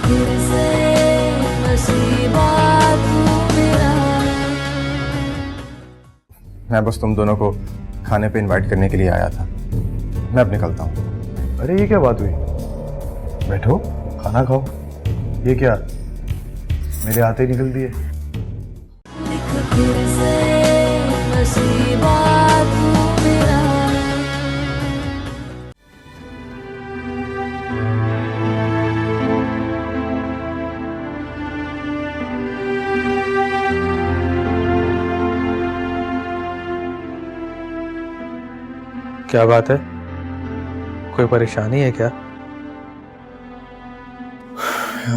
फिर से नसीबा तू मेरा। मैं बस तुम दोनों को खाने पे इनवाइट करने के लिए आया था। मैं अब निकलता हूँ। अरे ये क्या बात हुई? बैठो, खाना खाओ। ये क्या मेरे आते ही निकल दिए? लिख फिर से नसीबा तू मेरा। क्या बात है, कोई परेशानी है क्या?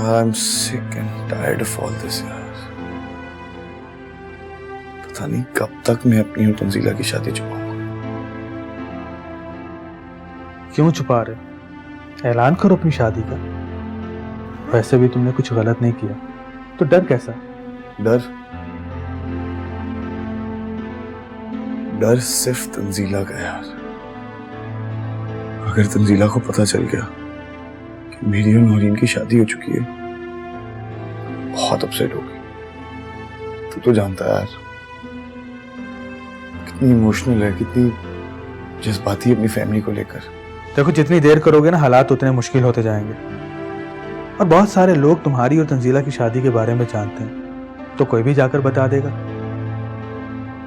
I'm sick and tired of all this यार। पता नहीं कब तक मैं अपनी और तंजीला की शादी छुपाऊंगा। क्यों छुपा रहे? ऐलान करो अपनी शादी का। वैसे भी तुमने कुछ गलत नहीं किया, तो डर कैसा? डर सिर्फ तंजीला का यार। अगर तंजीला को पता चल गया कि मेरी और नौरीन की शादी हो चुकी है, बहुत अपसेट होगी। तू तो जानता है यार कितनी इमोशनल है, कितनी जज्बाती अपनी फैमिली को लेकर। देखो, जितनी देर करोगे ना, हालात उतने मुश्किल होते जाएंगे। और बहुत सारे लोग तुम्हारी और तंजीला की शादी के बारे में जानते हैं, तो कोई भी जाकर बता देगा।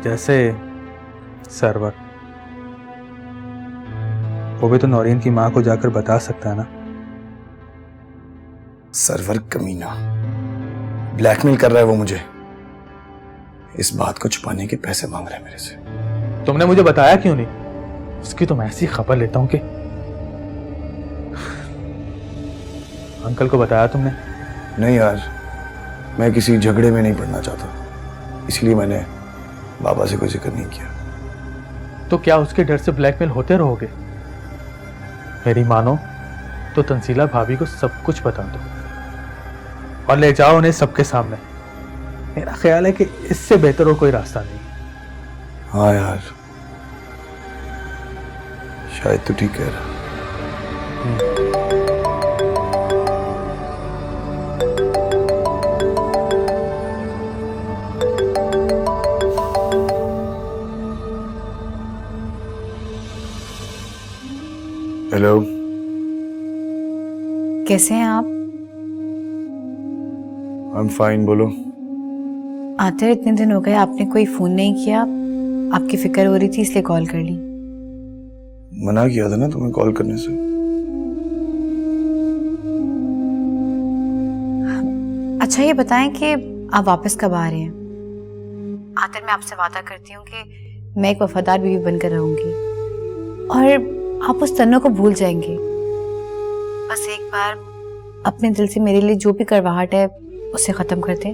जैसे सरवर, वो भी तो नौरीन की माँ को जाकर बता सकता है ना। सरवर कमीना, ब्लैकमेल कर रहा है वो मुझे। इस बात को छुपाने के पैसे मांग रहा है मेरे से। तुमने मुझे बताया क्यों नहीं? उसकी तो मैं ऐसी खबर लेता हूं कि अंकल को बताया तुमने? नहीं यार, मैं किसी झगड़े में नहीं पड़ना चाहता, इसलिए मैंने बाबा से कोई जिक्र नहीं किया। तो क्या उसके डर से ब्लैकमेल होते रहोगे? मेरी मानो तो तंजीला भाभी को सब कुछ बता दो और ले जाओ उन्हें सबके सामने। मेरा ख्याल है कि इससे बेहतर और कोई रास्ता नहीं। हाँ यार, शायद तू ठीक कह रहा। हेलो, कैसे हैं आप? I am fine. बोलो। आते इतने दिन हो गए, आपने कोई फोन नहीं किया। आपकी फिक्र हो रही थी इसलिए कॉल कर ली। मना किया था ना तुम्हें कॉल करने से। अच्छा ये बताएं कि आप वापस कब आ रहे हैं? आते मैं आपसे वादा करती हूँ कि मैं एक वफादार बीवी बनकर रहूंगी और आप उस तन्नो को भूल जाएंगे। बस एक बार अपने दिल से मेरे लिए जो भी करवाहट है उसे खत्म कर दें।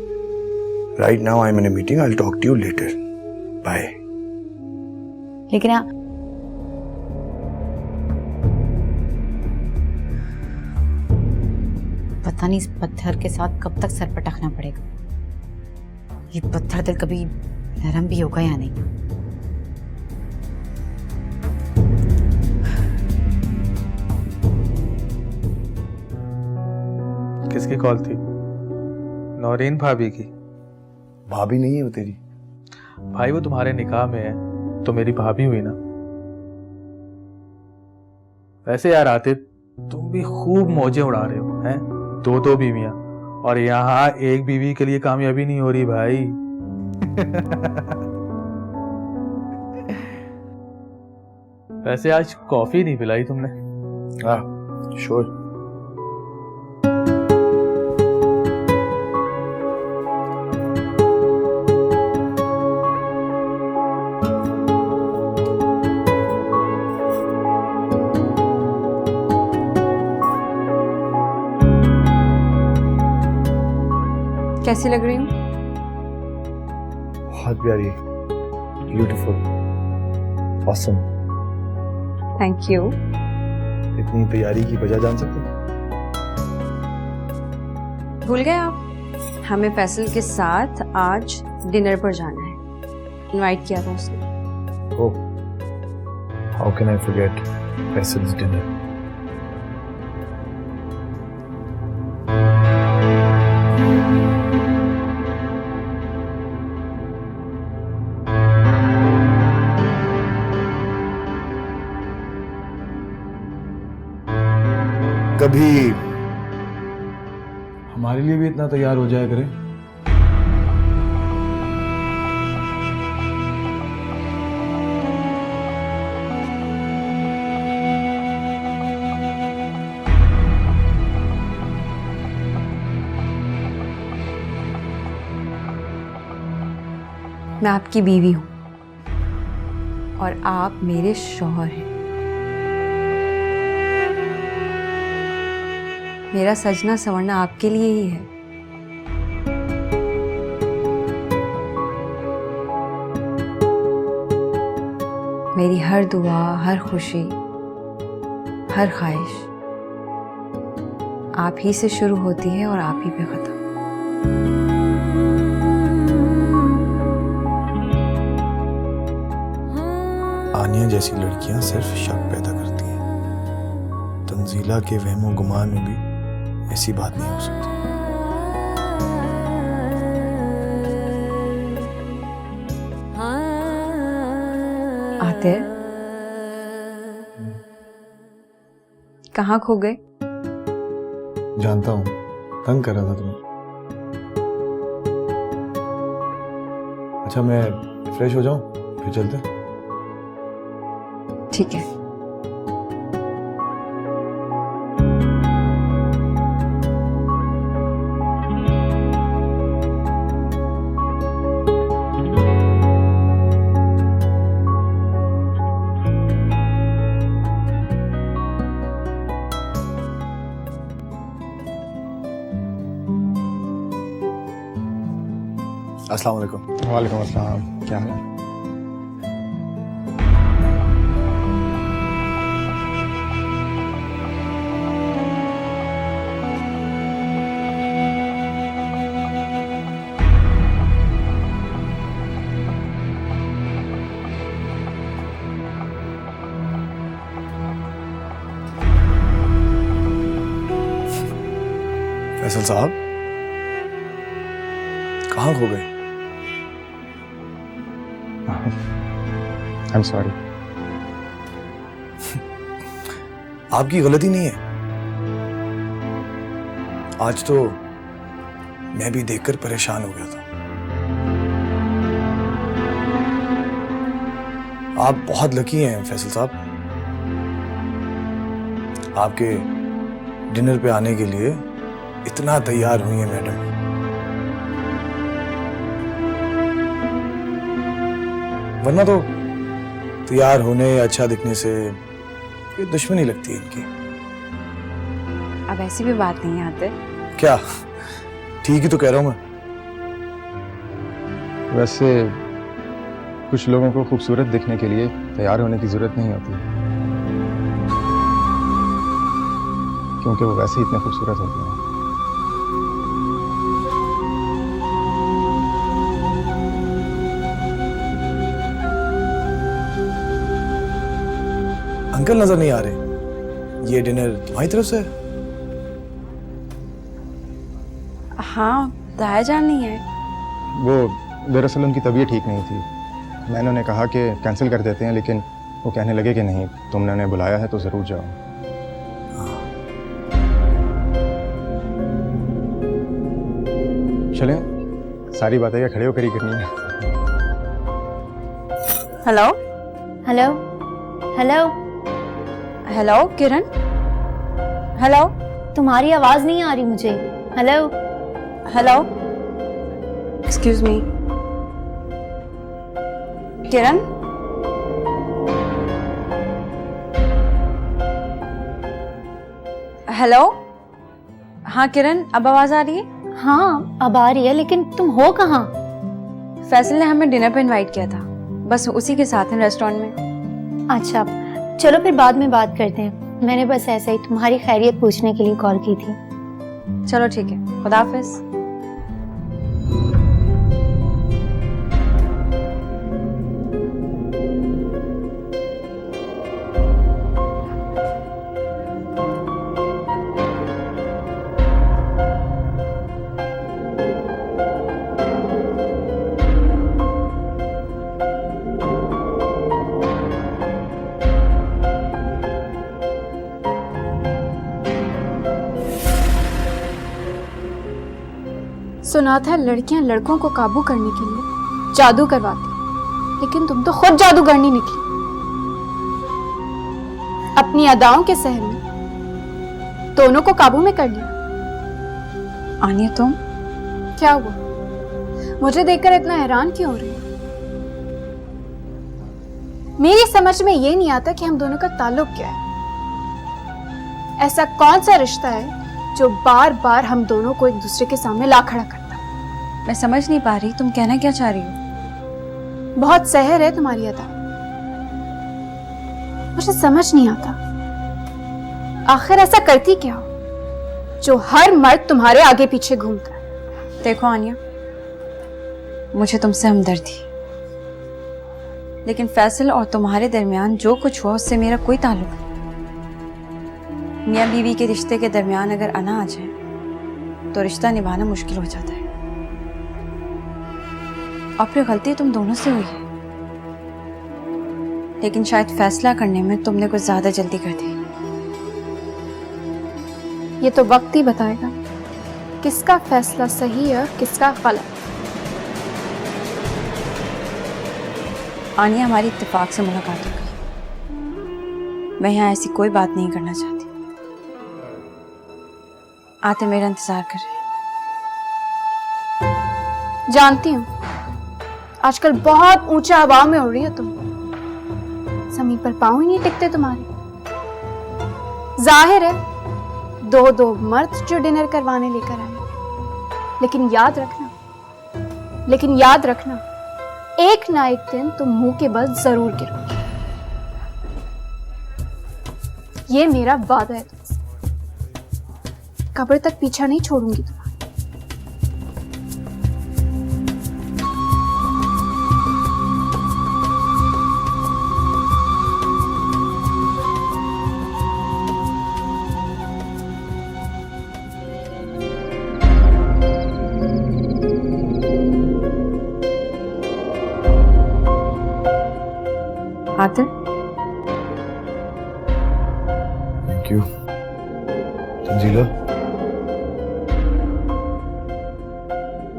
Right now I'm in a meeting. I'll talk to you later. Bye. लेकिन पता नहीं इस पत्थर के साथ कब तक सर पटकना पड़ेगा। ये पत्थर दिल कभी नरम भी होगा या नहीं? किसकी कॉल थी? नौरीन भाभी की। भाभी नहीं है वो तेरी? भाई वो तुम्हारे निकाह में है तो मेरी भाभी हुई ना। वैसे यार आतिफ, तुम भी खूब मौजें उड़ा रहे हो हैं। दो बीवियां, और यहाँ एक बीवी के लिए कामयाबी नहीं हो रही भाई। वैसे आज कॉफी नहीं पिलाई तुमने? हाँ, श्योर। कैसी लग रही हूँ? बहुत प्यारी, ब्यूटीफुल, ऑसम। Thank you. इतनी तैयारी की वजह जान सकते? भूल गए आप? हमें फैसल के साथ आज डिनर पर जाना है। इनवाइट किया था उसने। Oh, how can I forget Faisal's dinner. कभी हमारे लिए भी इतना तैयार हो जाया करें। मैं आपकी बीवी हूं और आप मेरे शौहर हैं। मेरा सजना संवरना आपके लिए ही है। मेरी हर दुआ, हर खुशी, हर ख्वाहिश आप ही से शुरू होती है और आप ही पे खत्म। आनिया जैसी लड़कियां सिर्फ शक पैदा करती हैं। तंजीला के वहमो गुमान में भी ऐसी बात नहीं हो सकती। आतिर, कहाँ खो गए? जानता हूँ, तंग कर रहा था तुम्हें। अच्छा, मैं फ्रेश हो जाऊं फिर चलते हैं। ठीक है। अस्सलाम वालेकुम। वालेकुम अस्सलाम, क्या हाल है? फैसल साहब, कहाँ खो गए? I am sorry. आपकी गलती नहीं है। आज तो मैं भी देखकर परेशान हो गया था। आप बहुत लकी हैं फैसल साहब। आपके डिनर पे आने के लिए इतना तैयार हुई है मैडम। वरना तो तैयार होने या अच्छा दिखने से ये दुश्मनी लगती है इनकी। अब ऐसी भी बात नहीं आते। क्या? ठीक ही तो कह रहा हूं मैं। वैसे कुछ लोगों को खूबसूरत दिखने के लिए तैयार होने की जरूरत नहीं होती, क्योंकि वो वैसे ही इतने खूबसूरत होते हैं। अंकल नजर नहीं आ रहे। ये डिनर तुम्हारी तरफ से है? हाँ, दाया जान नहीं है। वो दरअसल उनकी तबीयत ठीक नहीं थी। मैंने उन्हें कहा कि कैंसिल कर देते हैं, लेकिन वो कहने लगे कि नहीं, तुमने उन्हें बुलाया है तो ज़रूर जाओ। चलें, सारी बातें क्या खड़े होकर ही करनी है। Hello hello hello hello Kiran. Hello तुम्हारी आवाज नहीं आ रही मुझे। Hello hello, excuse me. Kiran, hello. हाँ किरण, अब आवाज आ रही है? हाँ अब आ रही है, लेकिन तुम हो कहाँ? फैसल ने हमें डिनर पे इनवाइट किया था, बस उसी के साथ हैं रेस्टोरेंट में। अच्छा, चलो फिर बाद में बात करते हैं। मैंने बस ऐसे ही तुम्हारी खैरियत पूछने के लिए कॉल की थी। चलो ठीक है, खुदा हाफिज। सुना था लड़कियां लड़कों को काबू करने के लिए जादू करवाती, लेकिन तुम तो खुद जादूगरनी निकली। अपनी अदाओं के सहर में दोनों को काबू में कर लिया। आनिया तुम क्या हुआ? मुझे देखकर इतना हैरान क्यों हो रही हो? मेरी समझ में ये नहीं आता कि हम दोनों का ताल्लुक क्या है। ऐसा कौन सा रिश्ता है जो बार बार हम दोनों को एक दूसरे के सामने ला खड़ा करता? मैं समझ नहीं पा रही तुम कहना क्या चाह रही हो। बहुत सहर है तुम्हारी अदा। मुझे समझ नहीं आता आखिर ऐसा करती क्या हो जो हर मर्द तुम्हारे आगे पीछे घूमता है। देखो आनिया, मुझे तुमसे हमदर्दी, लेकिन फैसल और तुम्हारे दरमियान जो कुछ हुआ उससे मेरा कोई ताल्लुक नहीं। मियाँ बीवी के रिश्ते के दरमियान अगर अना आ जाए तो रिश्ता निभाना मुश्किल हो जाता है। और फिर गलती तुम दोनों से हुई है, लेकिन शायद फैसला करने में तुमने कुछ ज्यादा जल्दी कर दी। ये तो वक्त ही बताएगा किसका फैसला सही है और किसका गलत। आनिया, हमारी इत्तेफाक से मुलाकात हो गई। मैं यहाँ ऐसी कोई बात नहीं करना चाहती। आते मेरा इंतजार कर रहे हैं। जानती हूँ आजकल बहुत ऊंचा हवा में उड़ रही हो तुम। जमीन पर पांव ही नहीं टिकते तुम्हारे। जाहिर है दो दो मर्द जो डिनर करवाने लेकर आए, लेकिन याद रखना एक ना एक दिन तुम मुंह के बल जरूर गिरोगे। ये मेरा वादा है तुमसे। कब्र तक पीछा नहीं छोड़ूंगी तुम्हारा। Aatir, thank you. तंजीला,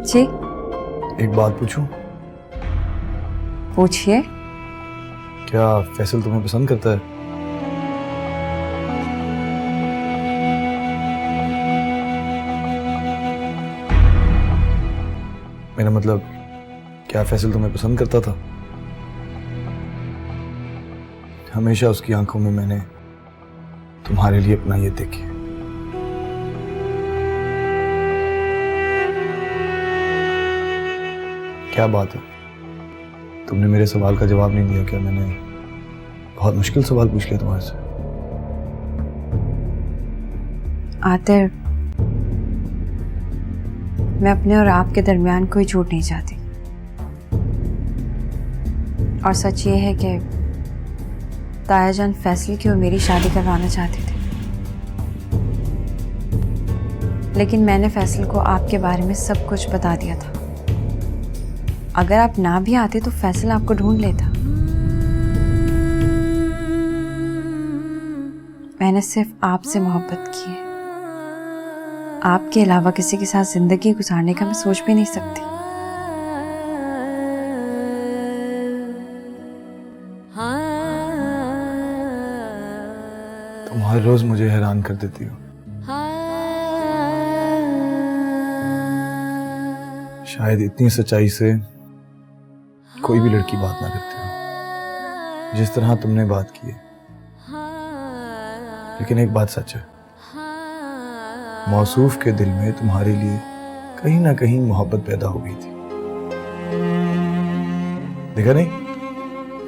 जी एक बात पूछूं? पूछिए। क्या फैसल तुम्हें पसंद करता है? मेरा मतलब, क्या फैसल तुम्हें पसंद करता था? हमेशा उसकी आंखों में मैंने तुम्हारे लिए अपना ये देखी। क्या बात है, तुमने मेरे सवाल का जवाब नहीं दिया? क्या मैंने बहुत मुश्किल सवाल पूछ लिया तुम्हारे से? आतिर, मैं अपने और आपके दरमियान कोई झूठ नहीं चाहती। और सच ये है कि ताया जान फैसल की और मेरी शादी करवाना चाहते थे, लेकिन मैंने फैसल को आपके बारे में सब कुछ बता दिया था। अगर आप ना भी आते तो फैसल आपको ढूंढ लेता। मैंने सिर्फ आपसे मोहब्बत की है। आपके अलावा किसी के साथ जिंदगी गुजारने का मैं सोच भी नहीं सकती। तुम हर रोज मुझे हैरान कर देती हो। शायद इतनी सच्चाई से कोई भी लड़की बात ना करती हो जिस तरह तुमने बात की है। लेकिन एक बात सच है, मौसूफ के दिल में तुम्हारे लिए कहीं ना कहीं मोहब्बत पैदा हो गई थी। देखा नहीं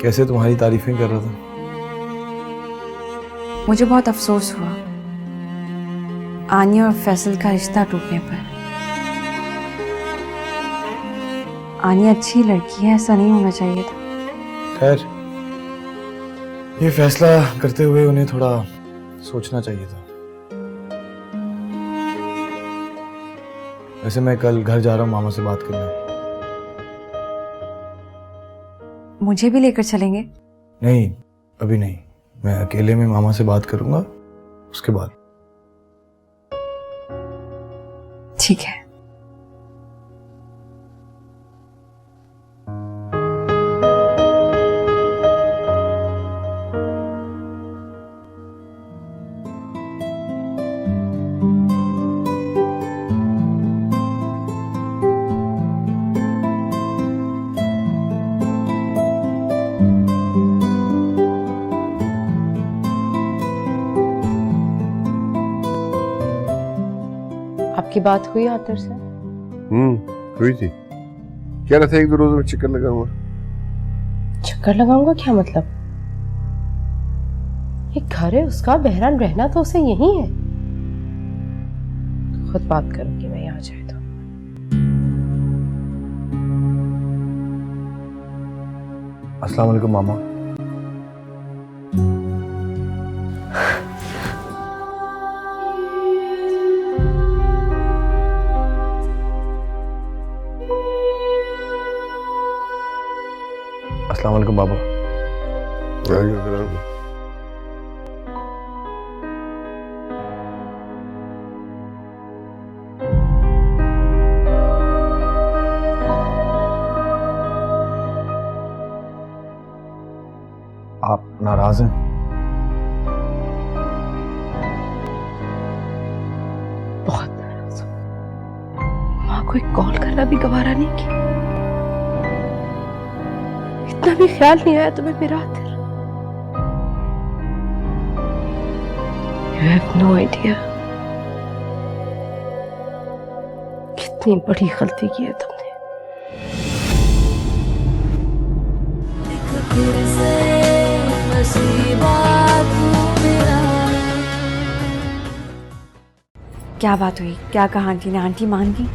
कैसे तुम्हारी तारीफें कर रहा था। मुझे बहुत अफसोस हुआ आनिया और फैसल का रिश्ता टूटने पर। आनिया अच्छी लड़की है, ऐसा नहीं होना चाहिए था। खैर, ये फैसला करते हुए उन्हें थोड़ा सोचना चाहिए था। वैसे मैं कल घर जा रहा हूँ मामा से बात करने। मुझे भी लेकर चलेंगे? नहीं, अभी नहीं। मैं अकेले में मामा से बात करूंगा, उसके बाद। ठीक है। आपकी बात हुई आतर से? हुई थी। क्या रहा था, एक दो रोज में चक्कर लगाऊंगा। चक्कर लगाऊंगा क्या मतलब? एक घर है उसका, बहरान रहना तो उसे यही है। खुद बात करूंगी मैं यहाँ जाए तो। अस्सलाम वालेकुम मामा। अस्सलाम वालेकुम बाबा। आप नाराज हैं? बहुत नाराज हूं। माँ को एक कॉल करना भी गवारा नहीं किया। इतना भी ख्याल नहीं आया तुम्हें मेरा Aatir? You have no idea कितनी बड़ी गलती की है तुमने। फिर से नसीबा तू मेरा। क्या बात हुई? क्या कहा आंटी ने? आंटी मान गई?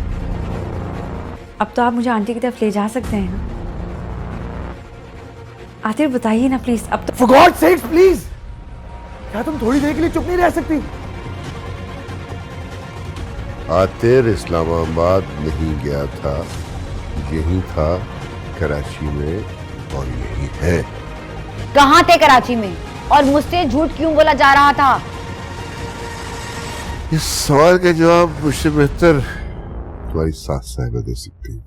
अब तो आप मुझे आंटी की तरफ ले जा सकते हैं ना? आतिर बताइए ना प्लीज। अब तो For God's sakes, please! क्या तुम थोड़ी देर के लिए चुप नहीं रह सकती? आतिर इस्लामाबाद नहीं गया था, यही था कराची में, और यही है। कहाँ थे कराची में? और मुझसे झूठ क्यों बोला जा रहा था? इस सवाल का जवाब मुझसे बेहतर तुम्हारी सास साहिबा दे सकती है।